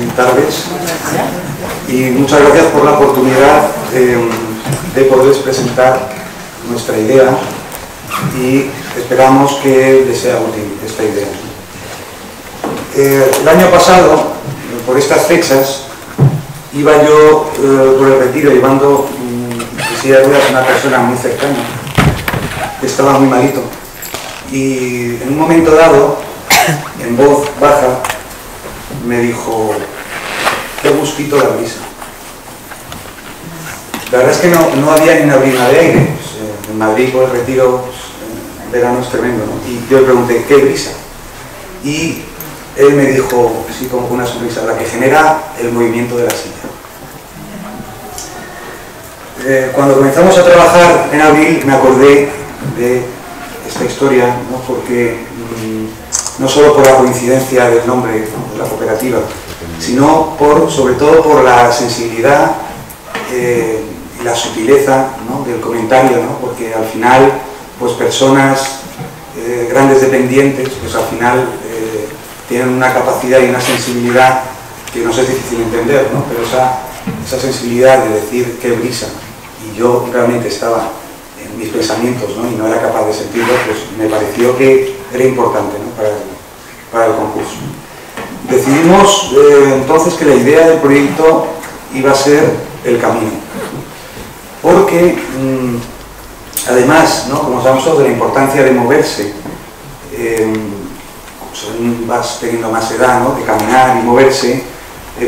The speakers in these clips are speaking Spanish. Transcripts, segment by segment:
y tardes, y muchas gracias por la oportunidad de poderles presentar nuestra idea, y esperamos que les sea útil esta idea. El año pasado, por estas fechas, iba yo por el retiro llevando en silla de ruedas a una persona muy cercana que estaba muy malito, y en un momento dado, en voz baja, me dijo: qué gustito la brisa. La verdad es que no había ni una brisa de aire. Pues, en Madrid, por el retiro, pues, en verano es tremendo, ¿no? Y yo le pregunté: ¿qué brisa? Y él me dijo, así como con una sonrisa: la que genera el movimiento de la silla. Cuando comenzamos a trabajar en abril me acordé de esta historia, ¿no? Porque no solo por la coincidencia del nombre de la cooperativa, sino sobre todo por la sensibilidad y la sutileza, ¿no? Del comentario, ¿no? Porque al final, pues personas grandes dependientes, pues al final tienen una capacidad y una sensibilidad que nos es difícil entender, ¿no? Pero esa sensibilidad de decir qué brisa, y yo realmente estaba en mis pensamientos, ¿no? Y no era capaz de sentirlo, pues me pareció que era importante, ¿no? para el concurso. Decidimos entonces que la idea del proyecto iba a ser el camino, porque además, ¿no? Como sabemos todos, de la importancia de moverse, según vas teniendo más edad, ¿no? De caminar y moverse,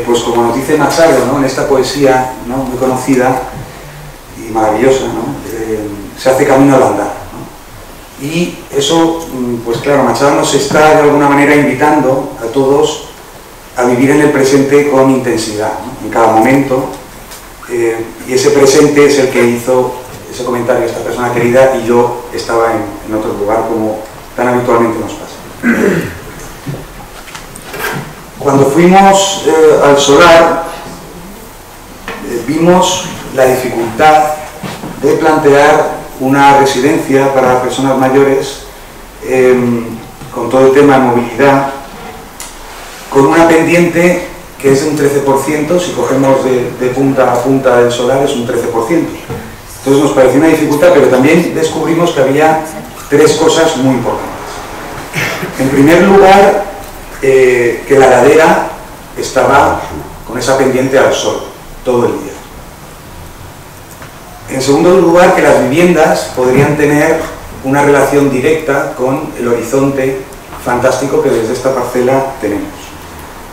pues como nos dice Machado, ¿no? En esta poesía, ¿no? Muy conocida y maravillosa, ¿no? Se hace camino al andar, ¿no? Y eso, pues claro, Machado nos está de alguna manera invitando a todos a vivir en el presente con intensidad, ¿no? En cada momento, y ese presente es el que hizo ese comentario esta persona querida, y yo estaba en otro lugar, como tan habitualmente nos pasa. Cuando fuimos al solar, vimos la dificultad de plantear una residencia para personas mayores con todo el tema de movilidad, con una pendiente que es de un 13%, si cogemos de punta a punta del solar es un 13%. Entonces nos pareció una dificultad, pero también descubrimos que había tres cosas muy importantes. En primer lugar, que la ladera estaba con esa pendiente al sol todo el día. En segundo lugar, que las viviendas podrían tener una relación directa con el horizonte fantástico que desde esta parcela tenemos.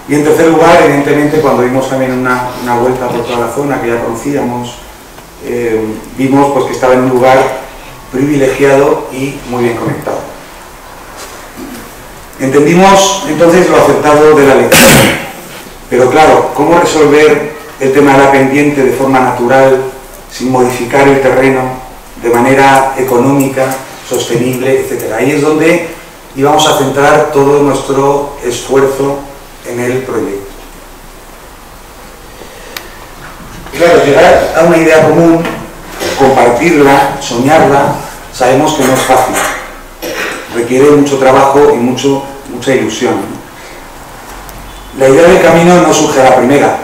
Y en tercer lugar, evidentemente, cuando vimos también una vuelta por toda la zona que ya conocíamos, vimos pues, que estaba en un lugar privilegiado y muy bien conectado. Entendimos entonces lo acertado de la lectura, pero claro, ¿cómo resolver el tema de la pendiente de forma natural, sin modificar el terreno, de manera económica, sostenible, etcétera? Ahí es donde íbamos a centrar todo nuestro esfuerzo en el proyecto. Claro, llegar a una idea común, compartirla, soñarla, sabemos que no es fácil. Requiere mucho trabajo y mucha ilusión. La idea del camino no surge a la primera.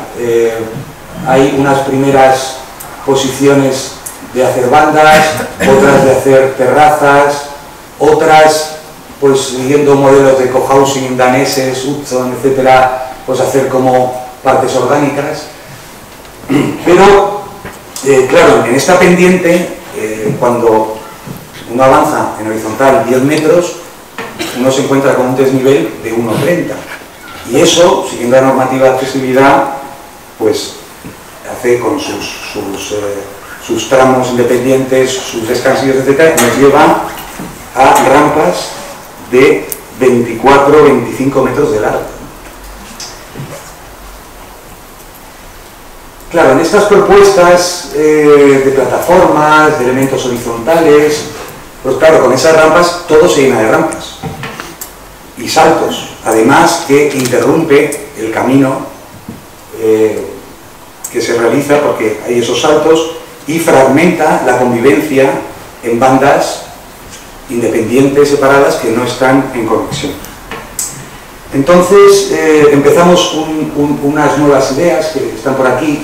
Hay unas primeras posiciones de hacer bandas, otras de hacer terrazas, otras, pues siguiendo modelos de cohousing daneses, Hudson, etcétera, pues hacer como partes orgánicas. Pero, claro, en esta pendiente, cuando uno avanza en horizontal 10 metros, uno se encuentra con un desnivel de 1,30. Y eso, siguiendo la normativa de accesibilidad, pues hace con sus tramos independientes, sus descansillos, etc., nos lleva a rampas de 24-25 metros de largo. Claro, en estas propuestas de plataformas, de elementos horizontales, pues claro, con esas rampas todo se llena de rampas y saltos, además que interrumpe el camino que se realiza, porque hay esos saltos, y fragmenta la convivencia en bandas independientes, separadas, que no están en conexión. Entonces empezamos unas nuevas ideas que están por aquí,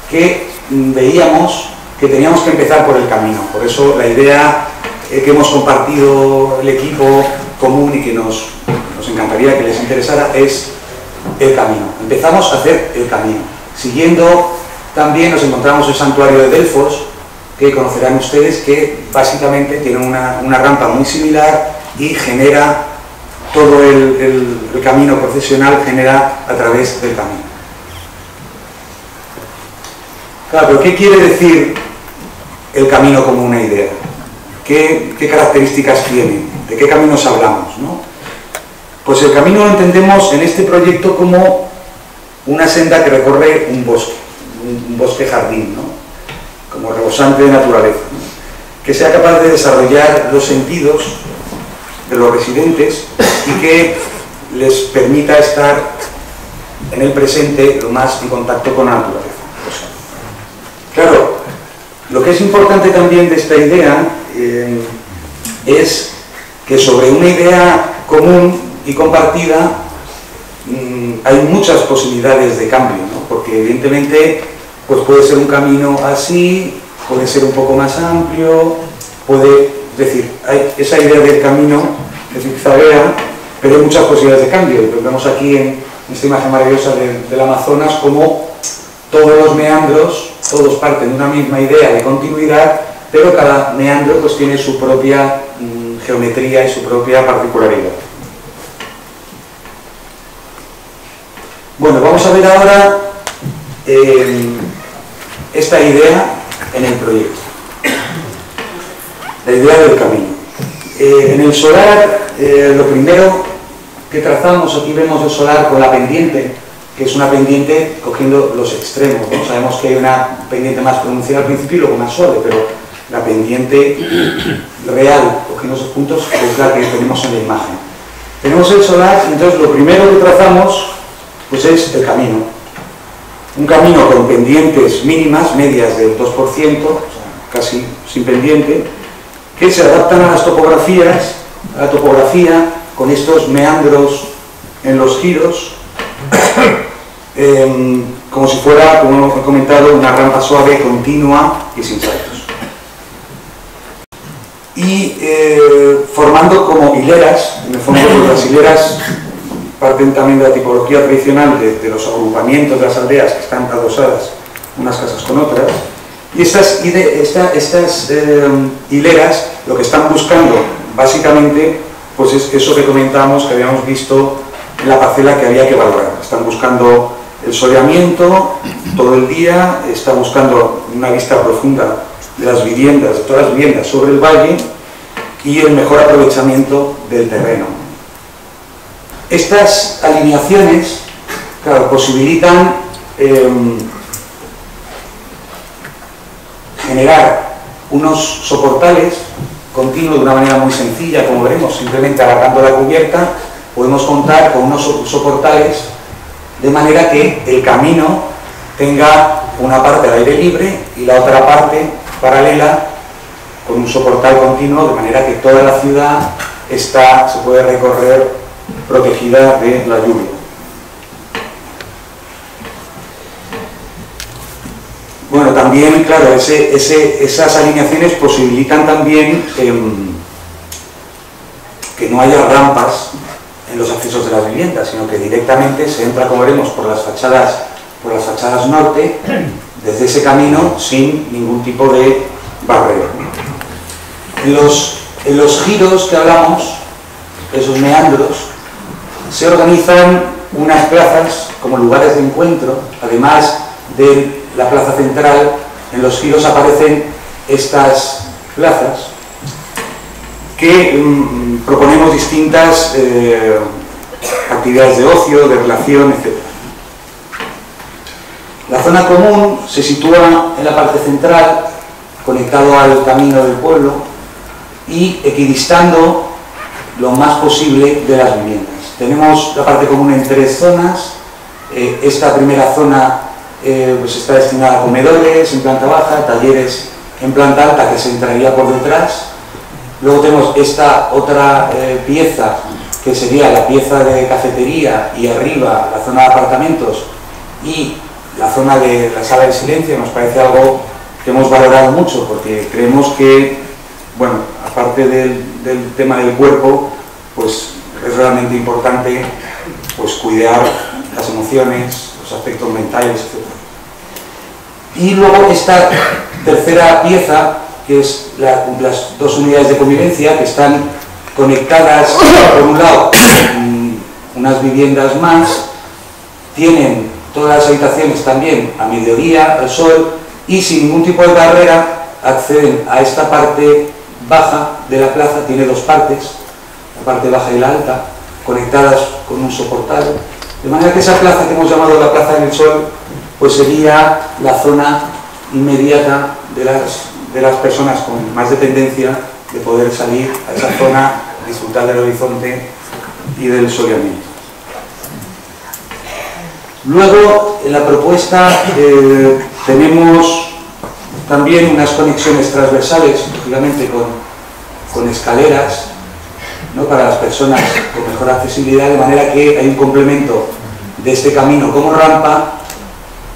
que veíamos que teníamos que empezar por el camino. Por eso la idea que hemos compartido el equipo común y que nos encantaría que les interesara es el camino. Empezamos a hacer el camino. Siguiendo, también nos encontramos el santuario de Delfos, que conocerán ustedes, que básicamente tiene una rampa muy similar y genera todo el camino procesional, genera a través del camino. Claro, pero ¿qué quiere decir el camino como una idea? ¿Qué características tiene? ¿De qué caminos hablamos, no? Pues el camino lo entendemos en este proyecto como una senda que recorre un bosque jardín, ¿no? Como rebosante de naturaleza, ¿no? Que sea capaz de desarrollar los sentidos de los residentes y que les permita estar en el presente lo más en contacto con la naturaleza. Claro, lo que es importante también de esta idea es que sobre una idea común y compartida hay muchas posibilidades de cambio, ¿no? Porque evidentemente pues puede ser un camino así, puede ser un poco más amplio, es decir, hay esa idea del camino de zigzaguea, pero hay muchas posibilidades de cambio. Lo vemos aquí en esta imagen maravillosa del Amazonas, como todos los meandros, todos parten de una misma idea de continuidad, pero cada meandro pues tiene su propia geometría y su propia particularidad. Bueno, vamos a ver ahora esta idea en el proyecto, la idea del camino. En el solar, lo primero que trazamos, aquí vemos el solar con la pendiente, que es una pendiente cogiendo los extremos, ¿no? Sabemos que hay una pendiente más pronunciada al principio y luego más suave, pero la pendiente real, cogiendo esos puntos, es la que tenemos en la imagen. Tenemos el solar, entonces lo primero que trazamos pues es el camino. Un camino con pendientes mínimas, medias del 2%, o sea, casi sin pendiente, que se adaptan a las topografías, a la topografía, con estos meandros en los giros, como si fuera, como he comentado, una rampa suave, continua y sin saltos. Y formando como hileras, en el fondo las hileras parten también de la tipología tradicional de los agrupamientos de las aldeas que están adosadas unas casas con otras, y estas hileras lo que están buscando básicamente pues es eso que comentábamos, que habíamos visto en la parcela que había que valorar. Están buscando el soleamiento todo el día, están buscando una vista profunda de las viviendas, de todas las viviendas sobre el valle y el mejor aprovechamiento del terreno. Estas alineaciones, claro, posibilitan generar unos soportales continuos de una manera muy sencilla, como veremos, simplemente agarrando la cubierta, podemos contar con unos soportales de manera que el camino tenga una parte al aire libre y la otra parte paralela con un soportal continuo, de manera que toda la ciudad se puede recorrer protegida de la lluvia. Bueno, también, claro, esas alineaciones posibilitan también que no haya rampas en los accesos de las viviendas, sino que directamente se entra, como veremos, por las fachadas norte, desde ese camino, sin ningún tipo de barrera. En los giros que hablamos, esos meandros, se organizan unas plazas como lugares de encuentro. Además de la plaza central, en los giros aparecen estas plazas que proponemos distintas actividades de ocio, de relación, etc. La zona común se sitúa en la parte central, conectado al camino del pueblo y equidistando lo más posible de las viviendas. Tenemos la parte común en 3 zonas. Esta primera zona pues está destinada a comedores en planta baja, talleres en planta alta, que se entraría por detrás. Luego tenemos esta otra pieza que sería la pieza de cafetería y arriba la zona de apartamentos y la zona de la sala de silencio, nos parece algo que hemos valorado mucho, porque creemos que, bueno, aparte del tema del cuerpo, pues es realmente importante pues cuidar las emociones, los aspectos mentales, etc. Y luego esta tercera pieza, que es las dos unidades de convivencia que están conectadas, por un lado, unas viviendas más, tienen todas las habitaciones también a mediodía, al sol, y sin ningún tipo de barrera acceden a esta parte baja de la plaza. Tiene dos partes, la parte baja y la alta, conectadas con un soportal, de manera que esa plaza que hemos llamado la Plaza del Sol, pues sería la zona inmediata de las personas con más dependencia de poder salir a esa zona, disfrutar del horizonte y del soleamiento. Luego, en la propuesta tenemos también unas conexiones transversales, lógicamente con escaleras, ¿no?, para las personas con mejor accesibilidad, de manera que hay un complemento de este camino como rampa.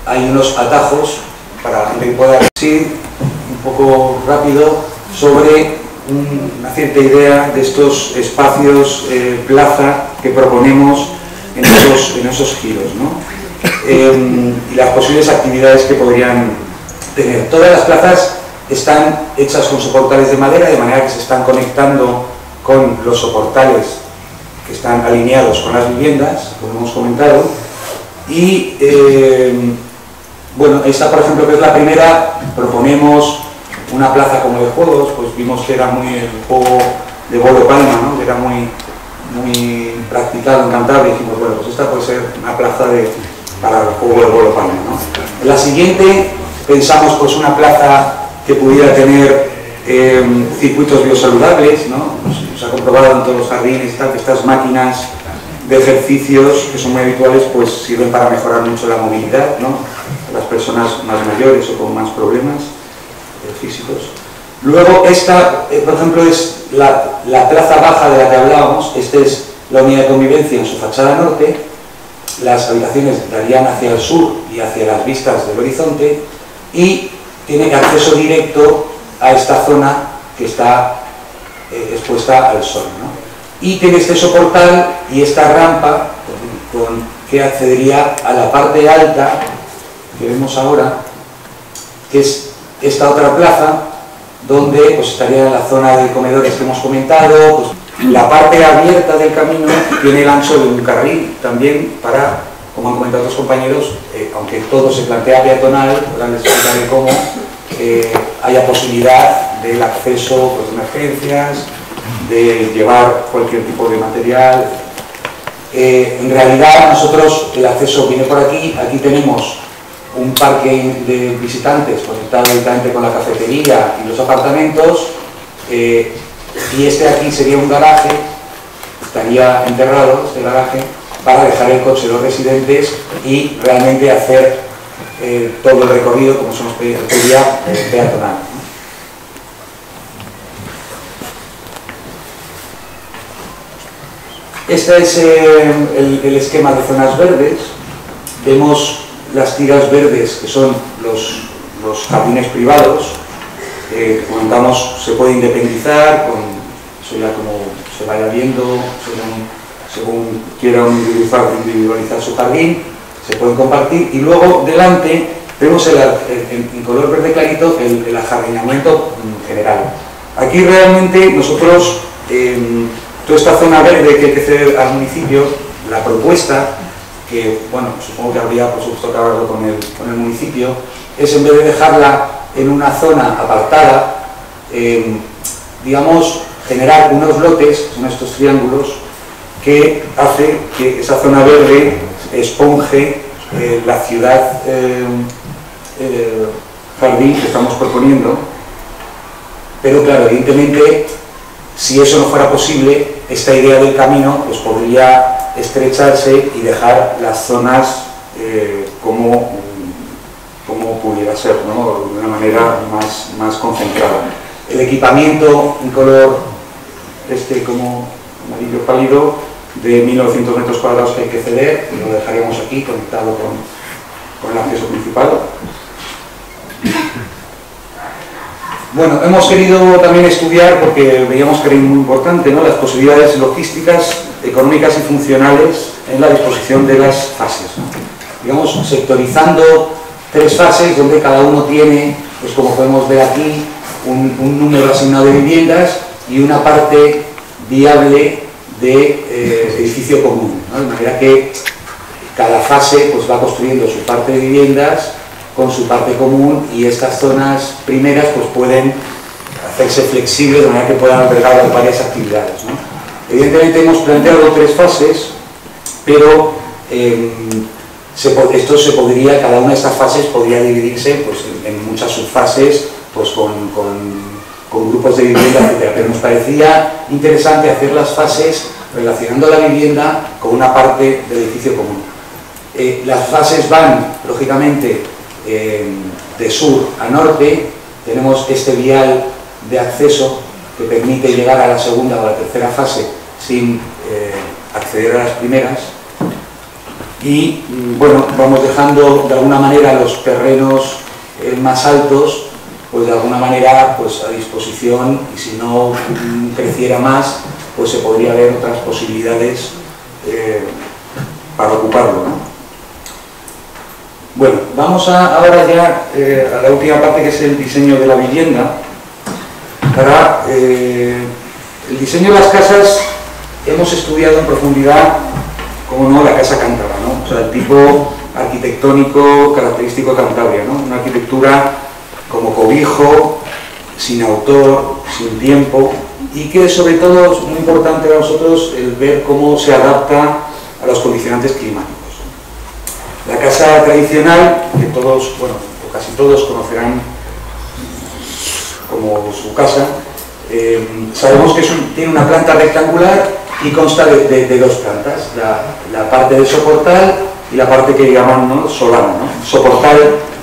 Hay unos atajos para la gente que pueda decir un poco rápido sobre una cierta idea de estos espacios plaza que proponemos en esos giros, ¿no? Y las posibles actividades que podrían tener. Todas las plazas están hechas con soportales de madera, de manera que se están conectando con los soportales que están alineados con las viviendas, como hemos comentado. Y bueno, esta, por ejemplo, que es la primera, proponemos una plaza como de juegos. Pues vimos que era muy el juego de bolo palma, ¿no?, que era muy practicado en Cantabria, y dijimos, bueno, pues esta puede ser una plaza para el juego de bolo palma, ¿no? En la siguiente pensamos pues una plaza que pudiera tener circuitos biosaludables, ¿no? Pues, se ha comprobado en todos los jardines que estas máquinas de ejercicios, que son muy habituales, pues sirven para mejorar mucho la movilidad, ¿no?, las personas más mayores o con más problemas físicos. Luego esta, por ejemplo, es la plaza baja de la que hablábamos. Esta es la unidad de convivencia en su fachada norte. Las habitaciones darían hacia el sur y hacia las vistas del horizonte, y tiene acceso directo a esta zona que está expuesta al sol, ¿no? Y tiene este soportal y esta rampa que accedería a la parte alta que vemos ahora, que es esta otra plaza, donde pues estaría la zona de comedores que hemos comentado. Pues, la parte abierta del camino tiene el ancho de un carril también para, como han comentado otros compañeros, aunque todo se plantea peatonal, ahora les explicaré cómo, haya posibilidad del acceso pues, de emergencias, de llevar cualquier tipo de material. En realidad y el acceso viene por aquí. Aquí tenemos un parque de visitantes conectado directamente con la cafetería y los apartamentos, y este aquí sería un garaje, estaría enterrado este garaje, para dejar el coche de los residentes y realmente hacer todo el recorrido, como se nos pedía, peatonal, ¿no? Este es el esquema de zonas verdes. Vemos las tiras verdes, que son los jardines privados. Comentamos, se puede independizar, eso ya como se vaya viendo, según quieran individualizar su jardín, se pueden compartir. Y luego delante vemos en color verde clarito el ajardinamiento general. Aquí realmente nosotros, toda esta zona verde que hay que ceder al municipio, la propuesta, que bueno, supongo que habría por supuesto que hablarlo con el municipio, es, en vez de dejarla en una zona apartada, digamos, generar unos lotes, son estos triángulos, que hace que esa zona verde esponje la ciudad jardín que estamos proponiendo. Pero claro, evidentemente, si eso no fuera posible, esta idea del camino pues podría estrecharse y dejar las zonas como pudiera ser, ¿no?, de una manera más concentrada. El equipamiento en color como amarillo pálido de 1900 metros cuadrados que hay que ceder, y lo dejaríamos aquí conectado con el acceso principal. Bueno, hemos querido también estudiar, porque veíamos que era muy importante, ¿no?, las posibilidades logísticas, económicas y funcionales en la disposición de las fases, ¿no? Digamos, sectorizando 3 fases donde cada uno tiene, pues como podemos ver aquí, un número asignado de viviendas y una parte viable de edificio común, ¿no? De manera que cada fase pues va construyendo su parte de viviendas con su parte común, y estas zonas primeras pues pueden hacerse flexibles de manera que puedan albergar varias actividades, ¿no? Evidentemente hemos planteado 3 fases, pero esto se podría, cada una de estas fases podría dividirse pues, en muchas subfases, pues con grupos de vivienda, etc. Pero nos parecía interesante hacer las fases relacionando la vivienda con una parte del edificio común. Las fases van, lógicamente, de sur a norte. Tenemos este vial de acceso que permite llegar a la segunda o a la tercera fase sin acceder a las primeras. Y bueno, vamos dejando de alguna manera los terrenos más altos, pues de alguna manera pues a disposición, y si no creciera más, pues se podría ver otras posibilidades para ocuparlo, ¿no? Bueno, vamos ahora ya a la última parte, que es el diseño de la vivienda. Para el diseño de las casas hemos estudiado en profundidad, como no, la casa cántabra, ¿no? O sea, el tipo arquitectónico característico de Cantabria, ¿no? Una arquitectura como cobijo, sin autor, sin tiempo, y que sobre todo es muy importante para nosotros el ver cómo se adapta a los condicionantes climáticos. La casa tradicional, que todos, bueno, o casi todos conocerán como su casa, sabemos que tiene una planta rectangular y consta de 2 plantas, la parte del soportal y la parte que llaman, ¿no?, solana, ¿no? Soportal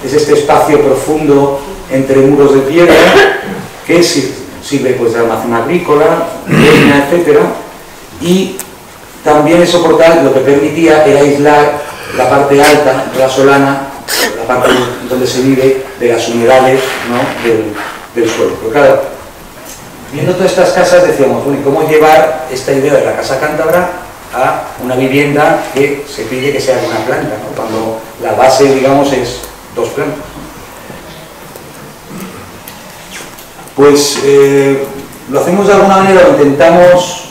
es este espacio profundo entre muros de piedra que sirve pues de almacén agrícola, leña, etc. Y también el soportal lo que permitía era aislar la parte alta de la solana, la parte donde se vive, de las humedades, ¿no?, del suelo. Pero claro, viendo todas estas casas decíamos, bueno, ¿y cómo llevar esta idea de la casa cántabra a una vivienda que se pide que sea de una planta, ¿no?, cuando la base, digamos, es 2 plantas? Pues lo hacemos de alguna manera, o intentamos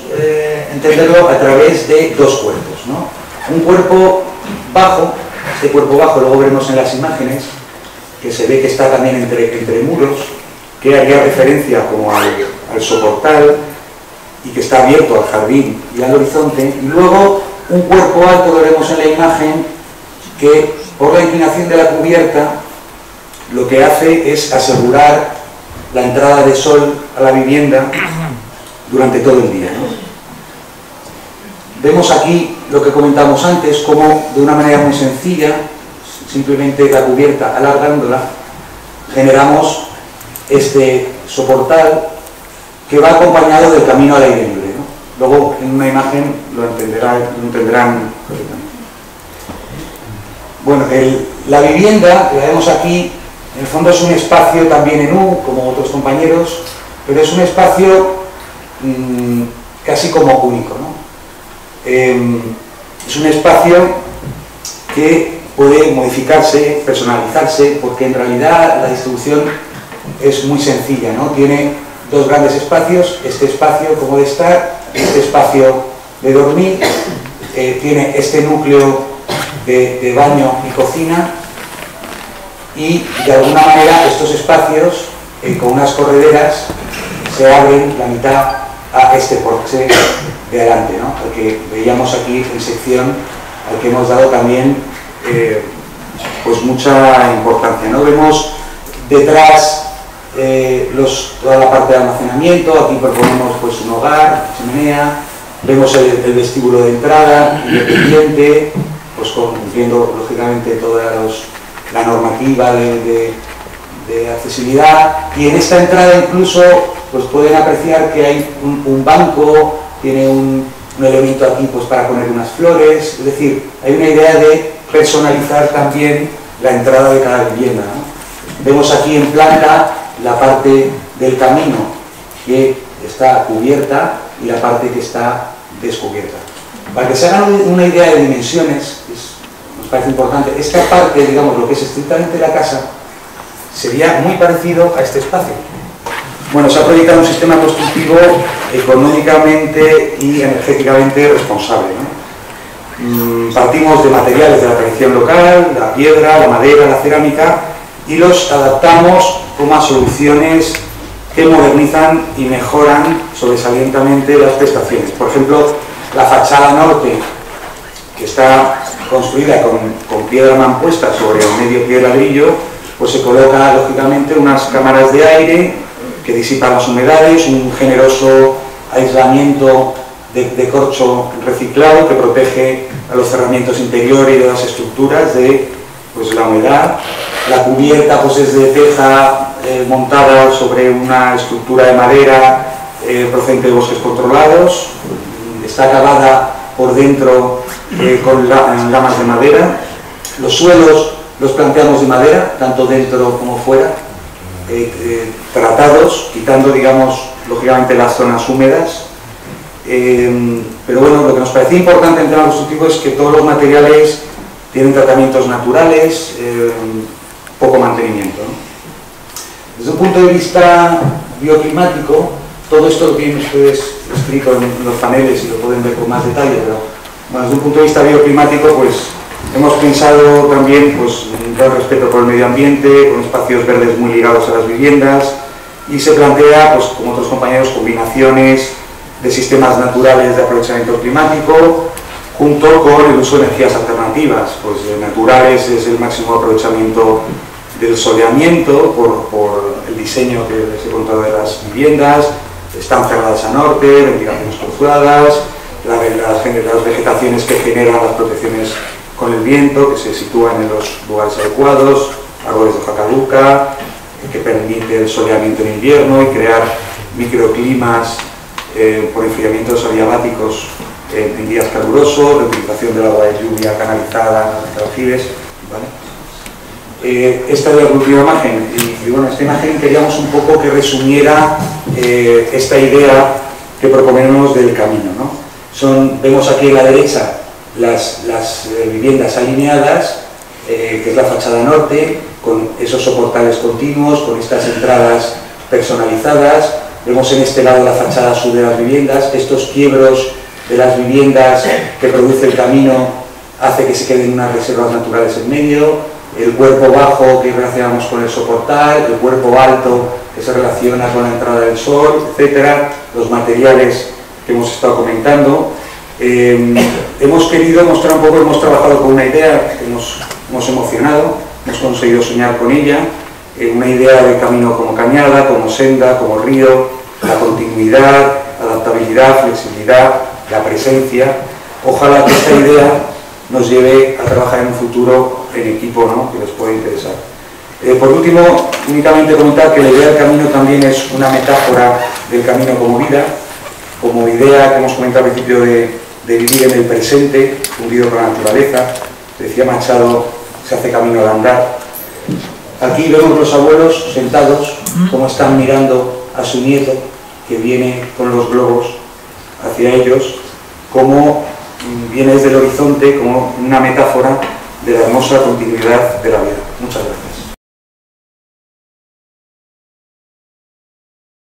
entenderlo a través de 2 cuerpos, ¿no? Un cuerpo bajo, este cuerpo bajo luego veremos en las imágenes, que se ve que está también entre muros, que haría referencia como al soportal y que está abierto al jardín y al horizonte, y luego un cuerpo alto, lo veremos en la imagen, que por la inclinación de la cubierta lo que hace es asegurar la entrada de sol a la vivienda durante todo el día, ¿no? Vemos aquí lo que comentamos antes, como de una manera muy sencilla, simplemente la cubierta alargándola, generamos este soportal que va acompañado del camino al aire libre, ¿no? Luego en una imagen lo entenderán perfectamente. Bueno, la vivienda que vemos aquí, en el fondo es un espacio también en U, como otros compañeros, pero es un espacio casi como único, ¿no? Es un espacio que puede modificarse, personalizarse, porque en realidad la distribución es muy sencilla, ¿no? Tiene 2 grandes espacios, este espacio como de estar, este espacio de dormir, tiene este núcleo de baño y cocina, y de alguna manera estos espacios con unas correderas se abren la mitad a este porche de adelante, ¿no? Porque veíamos aquí en sección al que hemos dado también pues mucha importancia, ¿no? Vemos detrás toda la parte de almacenamiento. Aquí proponemos pues un hogar, chimenea, vemos el vestíbulo de entrada independiente, pues cumpliendo lógicamente toda la normativa de accesibilidad, y en esta entrada incluso pues pueden apreciar que hay un banco, tiene un elemento aquí pues para poner unas flores, es decir, hay una idea de personalizar también la entrada de cada vivienda, ¿no? Vemos aquí en planta la parte del camino que está cubierta y la parte que está descubierta. Para que se hagan una idea de dimensiones, nos parece importante, esta parte, digamos, lo que es estrictamente la casa, sería muy parecido a este espacio. Bueno, se ha proyectado un sistema constructivo económicamente y energéticamente responsable, ¿no? Partimos de materiales de la tradición local, la piedra, la madera, la cerámica, y los adaptamos como a soluciones que modernizan y mejoran sobresalientemente las prestaciones. Por ejemplo, la fachada norte, que está construida con piedra mampuesta sobre un medio pie de ladrillo, pues se coloca lógicamente unas cámaras de aire que disipan las humedades, un generoso aislamiento de corcho reciclado que protege a los cerramientos interiores y de las estructuras de pues, la humedad. La cubierta pues, es de teja montada sobre una estructura de madera procedente de bosques controlados, está acabada por dentro con lamas de madera. Los suelos los planteamos de madera, tanto dentro como fuera, tratados, quitando, digamos, lógicamente las zonas húmedas. Pero bueno, lo que nos parecía importante en tema constructivo es que todos los materiales tienen tratamientos naturales, poco mantenimiento, ¿no? Desde un punto de vista bioclimático, todo esto lo tienen ustedes escrito en los paneles y lo pueden ver con más detalle, pero bueno, desde un punto de vista bioclimático, pues hemos pensado también pues, en todo el respeto por el medio ambiente, con espacios verdes muy ligados a las viviendas, y se plantea, pues, como otros compañeros, combinaciones de sistemas naturales de aprovechamiento climático, junto con el uso de energías alternativas. Pues naturales es el máximo aprovechamiento del soleamiento por el diseño que les he contado de las viviendas, están cerradas a norte, ventilaciones cruzadas, las vegetaciones que generan las protecciones con el viento, que se sitúan en los lugares adecuados, árboles de hoja caduca, que permite el soleamiento en invierno y crear microclimas por enfriamientos adiabáticos en días calurosos, reutilización del agua de lluvia canalizada en aljibes, ¿vale? Esta es la última imagen, y bueno, esta imagen queríamos un poco que resumiera esta idea que proponemos del camino, ¿no? Vemos aquí a la derecha las viviendas alineadas, que es la fachada norte, con esos soportales continuos, con estas entradas personalizadas. Vemos en este lado la fachada sur de las viviendas, estos quiebros de las viviendas que produce el camino hace que se queden unas reservas naturales en medio, el cuerpo bajo que relacionamos con el soportal, el cuerpo alto que se relaciona con la entrada del sol, etcétera, los materiales que hemos estado comentando. Hemos querido mostrar un poco, hemos trabajado con una idea que hemos emocionado, hemos conseguido soñar con ella, una idea de camino como cañada, como senda, como río, la continuidad, adaptabilidad, flexibilidad, la presencia. Ojalá que esta idea nos lleve a trabajar en un futuro en equipo, ¿no?, que les pueda interesar. Por último, únicamente comentar que la idea del camino también es una metáfora del camino como vida, como idea que hemos comentado al principio de vivir en el presente, fundido con la naturaleza. Decía Machado, se hace camino al andar. Aquí vemos los abuelos sentados, como están mirando a su nieto, que viene con los globos hacia ellos, como viene desde el horizonte, como una metáfora de la hermosa continuidad de la vida. Muchas gracias.